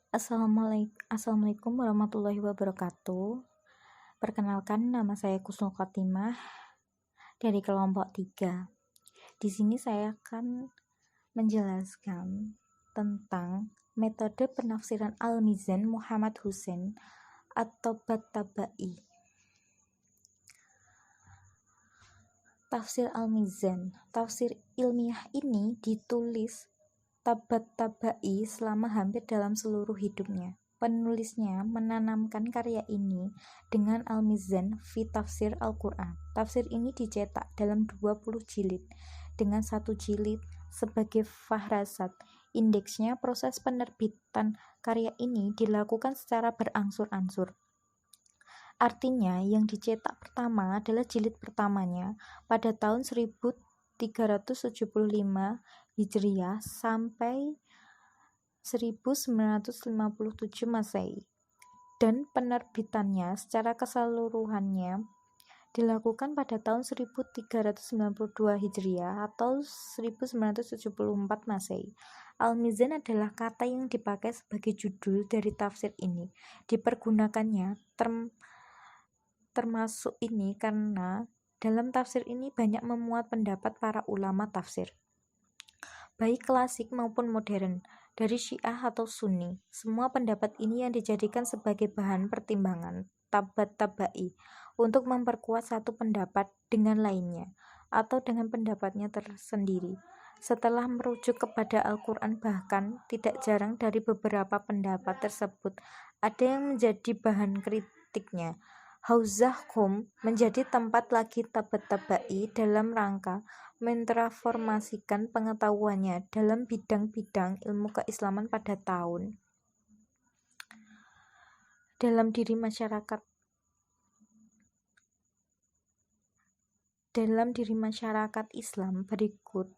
Assalamualaikum warahmatullahi wabarakatuh. Perkenalkan, nama saya Kusnul Khotimah dari kelompok 3. Di sini saya akan menjelaskan tentang metode penafsiran Al-Mizan Muhammad Husain atau Tabatabai. Tafsir Al-Mizan, tafsir ilmiah ini ditulis Tabatabai selama hampir dalam seluruh hidupnya. Penulisnya menanamkan karya ini dengan Al-Mizan fi Tafsir Al-Quran. Tafsir ini dicetak dalam 20 jilid dengan satu jilid sebagai fahrasat. Indeksnya, proses penerbitan karya ini dilakukan secara berangsur-angsur. Artinya, yang dicetak pertama adalah jilid pertamanya pada tahun 1375 Hijriah sampai 1957 Masehi, dan penerbitannya secara keseluruhannya dilakukan pada tahun 1392 Hijriah atau 1974 Masehi. Al-Mizan adalah kata yang dipakai sebagai judul dari tafsir ini. Dipergunakannya termasuk ini karena dalam tafsir ini banyak memuat pendapat para ulama tafsir, baik klasik maupun modern, dari Syiah atau Sunni. Semua pendapat ini yang dijadikan sebagai bahan pertimbangan Tabatabai untuk memperkuat satu pendapat dengan lainnya atau dengan pendapatnya tersendiri. Setelah merujuk kepada Al-Quran, bahkan tidak jarang dari beberapa pendapat tersebut ada yang menjadi bahan kritiknya. Hauzah Qum menjadi tempat lagi Tabatabai dalam rangka mentransformasikan pengetahuannya dalam bidang-bidang ilmu keislaman pada dalam diri masyarakat Islam. Berikut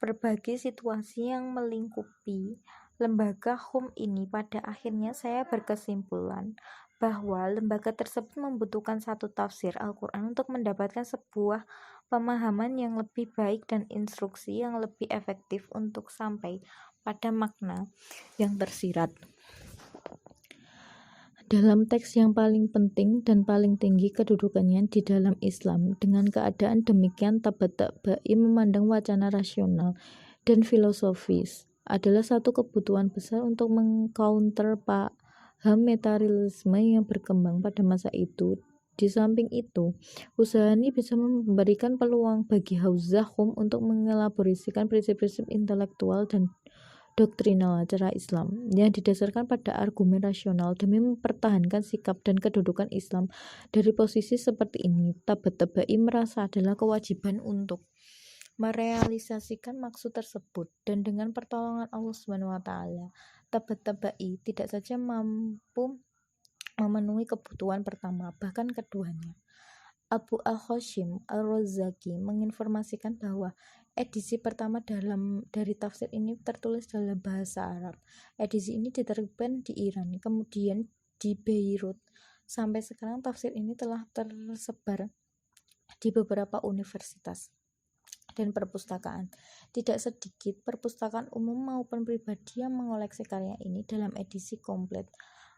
berbagai situasi yang melingkupi lembaga Qum ini. Pada akhirnya saya berkesimpulan bahwa lembaga tersebut membutuhkan satu tafsir Al-Quran untuk mendapatkan sebuah pemahaman yang lebih baik dan instruksi yang lebih efektif untuk sampai pada makna yang tersirat dalam teks yang paling penting dan paling tinggi kedudukannya di dalam Islam. Dengan keadaan demikian, Tabatabai memandang wacana rasional dan filosofis adalah satu kebutuhan besar untuk mengcounter paham materialisme yang berkembang pada masa itu. Di samping itu, usaha ini bisa memberikan peluang bagi Hauzah Qum untuk mengelaborasikan prinsip-prinsip intelektual dan doktrinal acara Islam yang didasarkan pada argumen rasional demi mempertahankan sikap dan kedudukan Islam. Dari posisi seperti ini, Tabatabai merasa adalah kewajiban untuk merealisasikan maksud tersebut, dan dengan pertolongan Allah SWT, Tabatabai tidak saja mampu memenuhi kebutuhan pertama, bahkan keduanya. Abu al-Hashim al-Razaki menginformasikan bahwa edisi pertama dari tafsir ini tertulis dalam bahasa Arab. Edisi ini diterbitkan di Iran, kemudian di Beirut. Sampai sekarang tafsir ini telah tersebar di beberapa universitas dan perpustakaan. Tidak sedikit perpustakaan umum maupun pribadi yang mengoleksi karya ini dalam edisi komplit.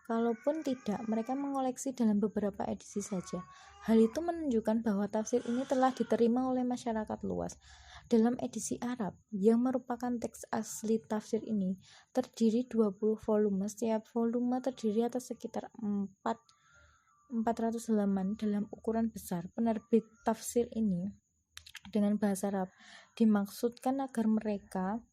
Kalaupun tidak, mereka mengoleksi dalam beberapa edisi saja. Hal itu menunjukkan bahwa tafsir ini telah diterima oleh masyarakat luas. Dalam edisi Arab, yang merupakan teks asli tafsir ini, terdiri 20 volume. Setiap volume terdiri atas sekitar 400 halaman dalam ukuran besar. Penerbit tafsir ini dengan bahasa Arab dimaksudkan agar mereka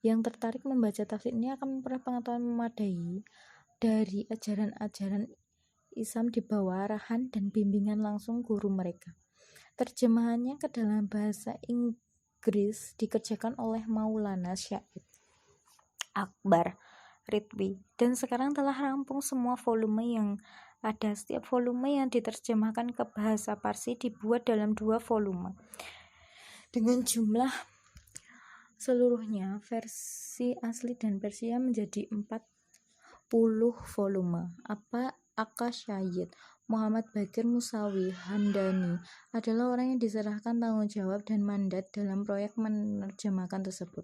yang tertarik membaca tafsir ini akan memperoleh pengetahuan memadai dari ajaran-ajaran Islam di bawah arahan dan bimbingan langsung guru mereka. Terjemahannya ke dalam bahasa Inggris dikerjakan oleh Maulana Syahid Akbar Ridwi, dan sekarang telah rampung semua volume yang ada. Setiap volume yang diterjemahkan ke bahasa Parsi dibuat dalam 2 volume dengan jumlah seluruhnya versi asli dan Persia menjadi 40 volume. Aka Syahid Muhammad Bakir Musawi Hamdani adalah orang yang diserahkan tanggung jawab dan mandat dalam proyek menerjemahkan tersebut.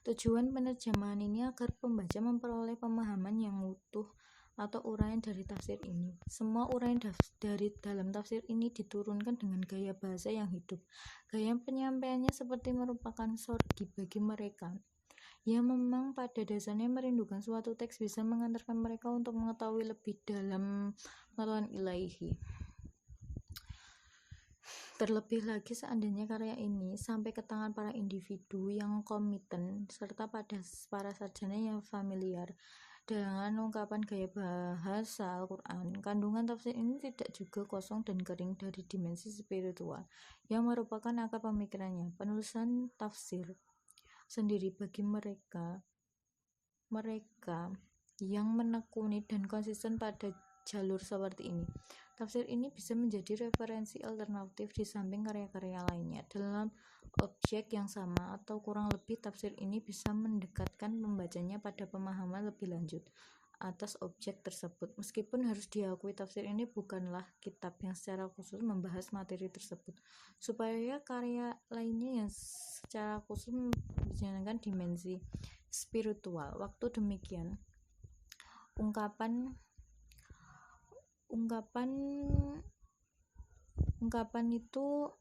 Tujuan penerjemahan ini agar pembaca memperoleh pemahaman yang utuh atau uraian dari tafsir ini. Semua uraian dari dalam tafsir ini diturunkan dengan gaya bahasa yang hidup. Gaya penyampaiannya seperti merupakan sorgi bagi mereka yang memang pada dasarnya merindukan suatu teks bisa mengantarkan mereka untuk mengetahui lebih dalam pengetahuan ilahi. Terlebih lagi seandainya karya ini sampai ke tangan para individu yang komiten serta pada para sarjana yang familiar dengan ungkapan gaya bahasa Al-Quran, kandungan tafsir ini tidak juga kosong dan kering dari dimensi spiritual yang merupakan akar pemikirannya. Penulisan tafsir sendiri bagi mereka yang menekuni dan konsisten pada jalur seperti ini. Tafsir ini bisa menjadi referensi alternatif di samping karya-karya lainnya dalam objek yang sama, atau kurang lebih tafsir ini bisa mendekatkan pembacanya pada pemahaman lebih lanjut atas objek tersebut. Meskipun harus diakui tafsir ini bukanlah kitab yang secara khusus membahas materi tersebut, supaya karya lainnya yang secara khusus membicarakan dimensi spiritual. Waktu demikian, ungkapan itu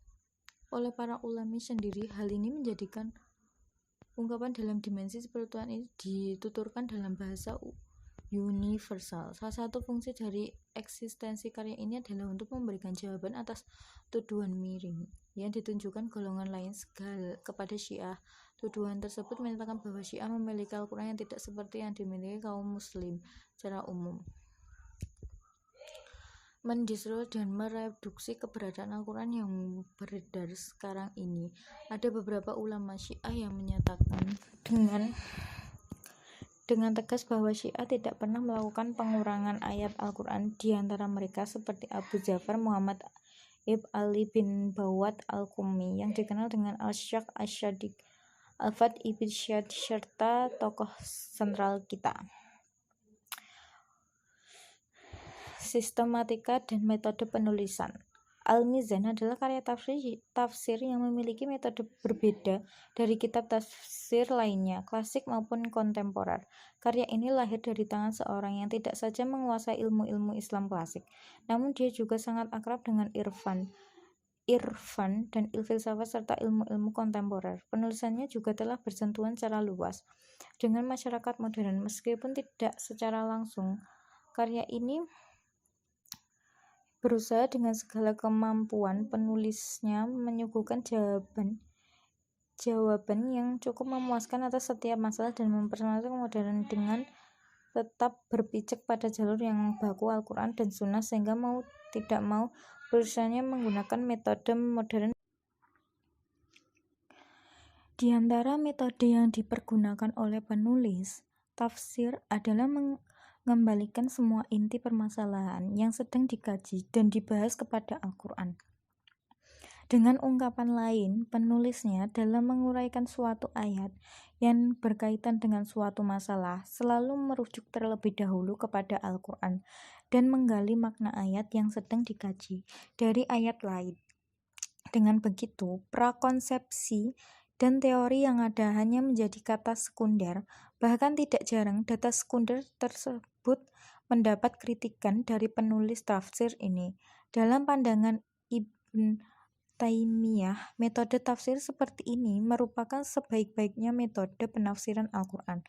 oleh para ulama sendiri. Hal ini menjadikan ungkapan dalam dimensi spiritual ini dituturkan dalam bahasa universal. Salah satu fungsi dari eksistensi karya ini adalah untuk memberikan jawaban atas tuduhan miring yang ditunjukkan golongan lain kepada Syiah. Tuduhan tersebut menyatakan bahwa Syiah memiliki Al-Quran yang tidak seperti yang dimiliki kaum muslim secara umum, mendistorsi dan mereduksi keberadaan Al-Quran yang beredar sekarang ini. Ada beberapa ulama Syiah yang menyatakan dengan tegas bahwa Syiah tidak pernah melakukan pengurangan ayat Al-Quran. Di antara mereka seperti Abu Ja'far Muhammad ibn Ali bin Bawad al-Qumi yang dikenal dengan Al-Syakh Asy-Syadiq Al-Fat ibn Syad serta tokoh sentral kita. Sistematika dan metode penulisan. Al-Mizan adalah karya tafsir yang memiliki metode berbeda dari kitab tafsir lainnya, klasik maupun kontemporer. Karya ini lahir dari tangan seorang yang tidak saja menguasai ilmu-ilmu Islam klasik, namun dia juga sangat akrab dengan irfan dan filsafat serta ilmu-ilmu kontemporer. Penulisannya juga telah bersentuhan secara luas dengan masyarakat modern, meskipun tidak secara langsung. Karya ini berusaha dengan segala kemampuan penulisnya menyuguhkan jawaban yang cukup memuaskan atas setiap masalah dan memperkenalkan modern dengan tetap berpijak pada jalur yang baku Al-Quran dan Sunnah, sehingga mau tidak mau penulisannya menggunakan metode modern. Di antara metode yang dipergunakan oleh penulis tafsir adalah mengembalikan semua inti permasalahan yang sedang dikaji dan dibahas kepada Al-Quran. Dengan ungkapan lain, penulisnya dalam menguraikan suatu ayat yang berkaitan dengan suatu masalah selalu merujuk terlebih dahulu kepada Al-Quran dan menggali makna ayat yang sedang dikaji dari ayat lain. Dengan begitu, prakonsepsi dan teori yang ada hanya menjadi kata sekunder. Bahkan tidak jarang data sekunder tersebut mendapat kritikan dari penulis tafsir ini. Dalam pandangan Ibn Taimiyah, metode tafsir seperti ini merupakan sebaik-baiknya metode penafsiran Al-Quran.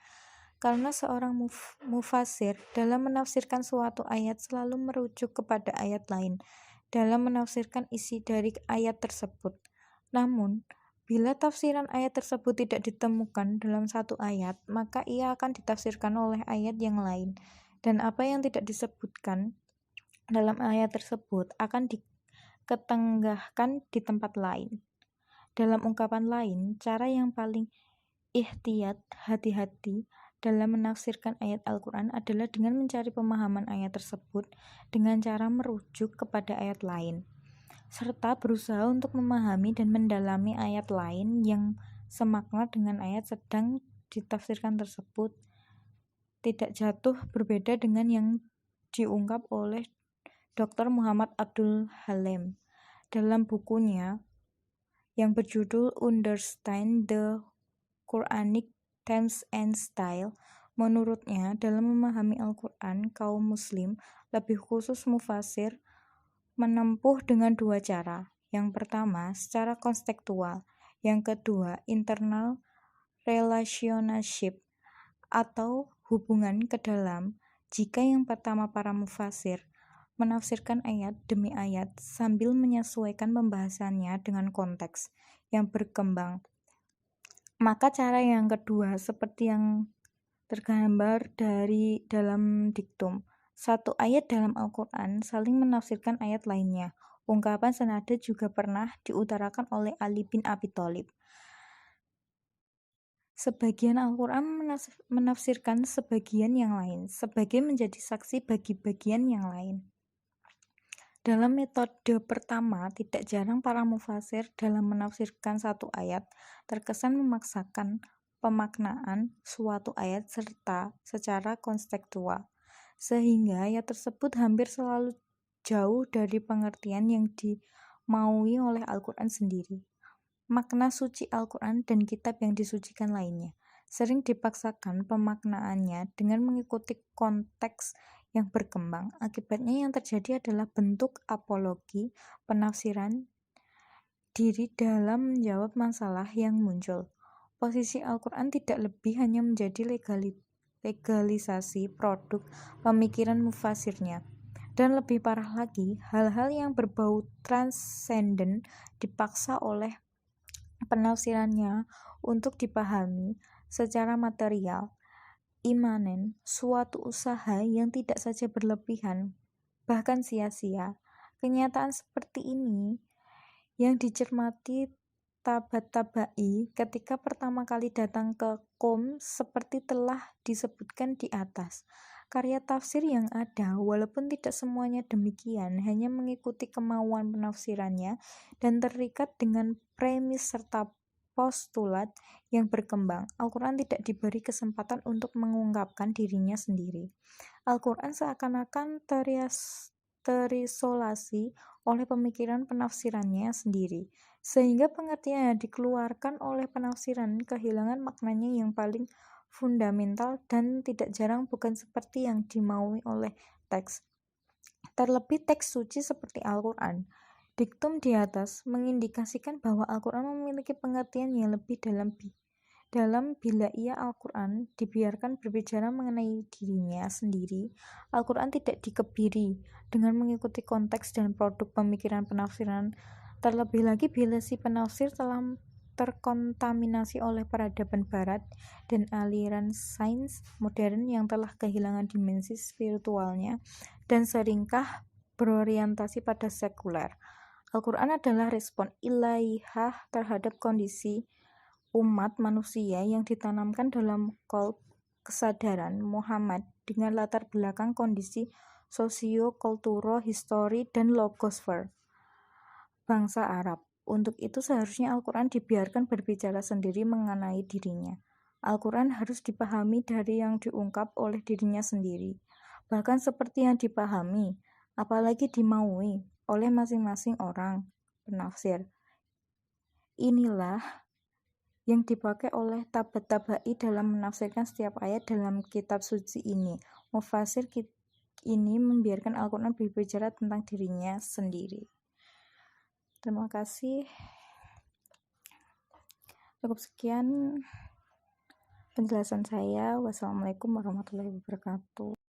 Karena seorang mufasir dalam menafsirkan suatu ayat selalu merujuk kepada ayat lain dalam menafsirkan isi dari ayat tersebut. Namun, bila tafsiran ayat tersebut tidak ditemukan dalam satu ayat, maka ia akan ditafsirkan oleh ayat yang lain, dan apa yang tidak disebutkan dalam ayat tersebut akan diketenggahkan di tempat lain. Dalam ungkapan lain, cara yang paling hati-hati dalam menafsirkan ayat Al-Quran adalah dengan mencari pemahaman ayat tersebut dengan cara merujuk kepada ayat lain, serta berusaha untuk memahami dan mendalami ayat lain yang semakna dengan ayat sedang ditafsirkan tersebut. Tidak jatuh berbeda dengan yang diungkap oleh Dr. Muhammad Abdul Halim dalam bukunya yang berjudul Understand the Quranic Times and Style, menurutnya dalam memahami Al-Quran, kaum muslim, lebih khusus mufasir, menempuh dengan dua cara. Yang pertama, secara konstekstual. Yang kedua, internal relationship atau hubungan ke dalam. Jika yang pertama para mufasir menafsirkan ayat demi ayat sambil menyesuaikan pembahasannya dengan konteks yang berkembang, maka cara yang kedua seperti yang tergambar dari dalam diktum. Satu ayat dalam Al-Quran saling menafsirkan ayat lainnya. Ungkapan senada juga pernah diutarakan oleh Ali bin Abi Thalib. Sebagian Al-Quran menafsirkan sebagian yang lain, sebagai menjadi saksi bagi bagian yang lain. Dalam metode pertama, tidak jarang para mufasir dalam menafsirkan satu ayat terkesan memaksakan pemaknaan suatu ayat serta secara konstekstual, sehingga ayat tersebut hampir selalu jauh dari pengertian yang dimaui oleh Al-Quran sendiri. Makna suci Al-Quran dan kitab yang disucikan lainnya sering dipaksakan pemaknaannya dengan mengikuti konteks yang berkembang. Akibatnya yang terjadi adalah bentuk apologi penafsiran diri dalam menjawab masalah yang muncul. Posisi Al-Quran tidak lebih hanya menjadi legalisasi produk pemikiran mufasirnya. Dan lebih parah lagi, hal-hal yang berbau transenden dipaksa oleh penafsirannya untuk dipahami secara material, imanen, suatu usaha yang tidak saja berlebihan, bahkan sia-sia. Kenyataan seperti ini yang dicermati Tabatabai ketika pertama kali datang ke Qom seperti telah disebutkan di atas. Karya tafsir yang ada, walaupun tidak semuanya demikian, hanya mengikuti kemauan penafsirannya dan terikat dengan premis serta postulat yang berkembang. Al-Quran tidak diberi kesempatan untuk mengungkapkan dirinya sendiri. Al-Quran seakan-akan terisolasi oleh pemikiran penafsirannya sendiri, sehingga pengertian yang dikeluarkan oleh penafsiran kehilangan maknanya yang paling fundamental dan tidak jarang bukan seperti yang dimaui oleh teks. Terlebih teks suci seperti Al-Quran. Diktum di atas mengindikasikan bahwa Al-Quran memiliki pengertian yang lebih dalam bila ia Al-Quran dibiarkan berbicara mengenai dirinya sendiri. Al-Quran tidak dikebiri dengan mengikuti konteks dan produk pemikiran penafsiran, terlebih lagi bila si penafsir telah terkontaminasi oleh peradaban barat dan aliran sains modern yang telah kehilangan dimensi spiritualnya dan seringkah berorientasi pada sekuler. Al-Quran adalah respon ilaihah terhadap kondisi umat manusia yang ditanamkan dalam qalb kesadaran Muhammad dengan latar belakang kondisi sosio-kultural, histori, dan logosfer bangsa Arab. Untuk itu seharusnya Al-Quran dibiarkan berbicara sendiri mengenai dirinya. Al-Quran harus dipahami dari yang diungkap oleh dirinya sendiri, bahkan seperti yang dipahami, apalagi dimaui oleh masing-masing orang penafsir. Inilah yang dipakai oleh Tabatabai dalam menafsirkan setiap ayat dalam kitab suci ini. Mufasir ini membiarkan Al-Quran berbicara tentang dirinya sendiri. Terima kasih. Cukup sekian penjelasan saya. Wassalamualaikum warahmatullahi wabarakatuh.